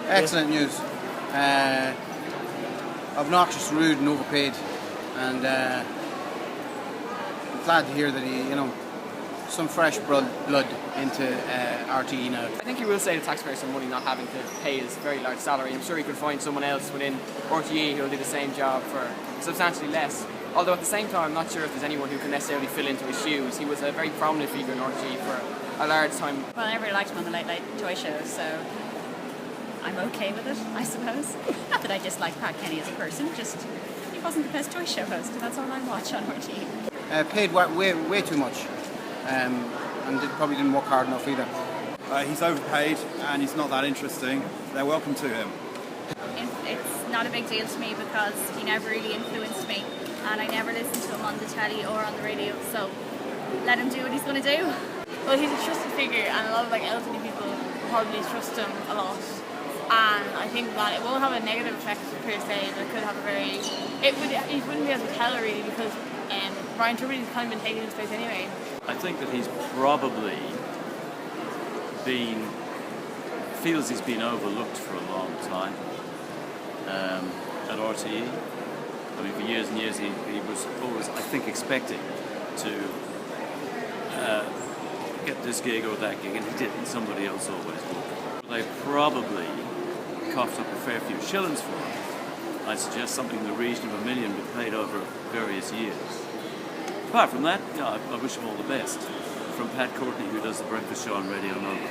Excellent news. Obnoxious, rude, and overpaid, and I'm glad to hear that he, some fresh blood into RTE now. I think he will save the taxpayers some money not having to pay his very large salary. I'm sure he could find someone else within RTE who will do the same job for substantially less. Although at the same time, I'm not sure if there's anyone who can necessarily fill into his shoes. He was a very prominent figure in RTE for a large time. Well, I never really liked him on the Late Late Toy Show, so I'm okay with it, I suppose. Not that I dislike Pat Kenny as a person, just he wasn't the best toy show host, and that's all I watch on RTE. Paid way too much, and probably didn't work hard enough either. He's overpaid and he's not that interesting. They're welcome to him. It's not a big deal to me because he never really influenced me, and I never listened to him on the telly or on the radio, so let him do what he's going to do. Well, he's a trusted figure, and a lot of elderly people probably trust him a lot. And I think that it won't have a negative effect per se, but it could have a very... It wouldn't be as a teller really, because Ryan Tubridy's kind of been taking his place anyway. I think that he's probably feels he's been overlooked for a long time at RTE. I mean, for years and years he was always, I think, expecting to get this gig or that gig, and he didn't. Somebody else always would. They probably coughed up a fair few shillings for him. I'd suggest something in the region of $1 million, but paid over various years. Apart from that, I wish him all the best. From Pat Courtney, who does the breakfast show on Radio Nova.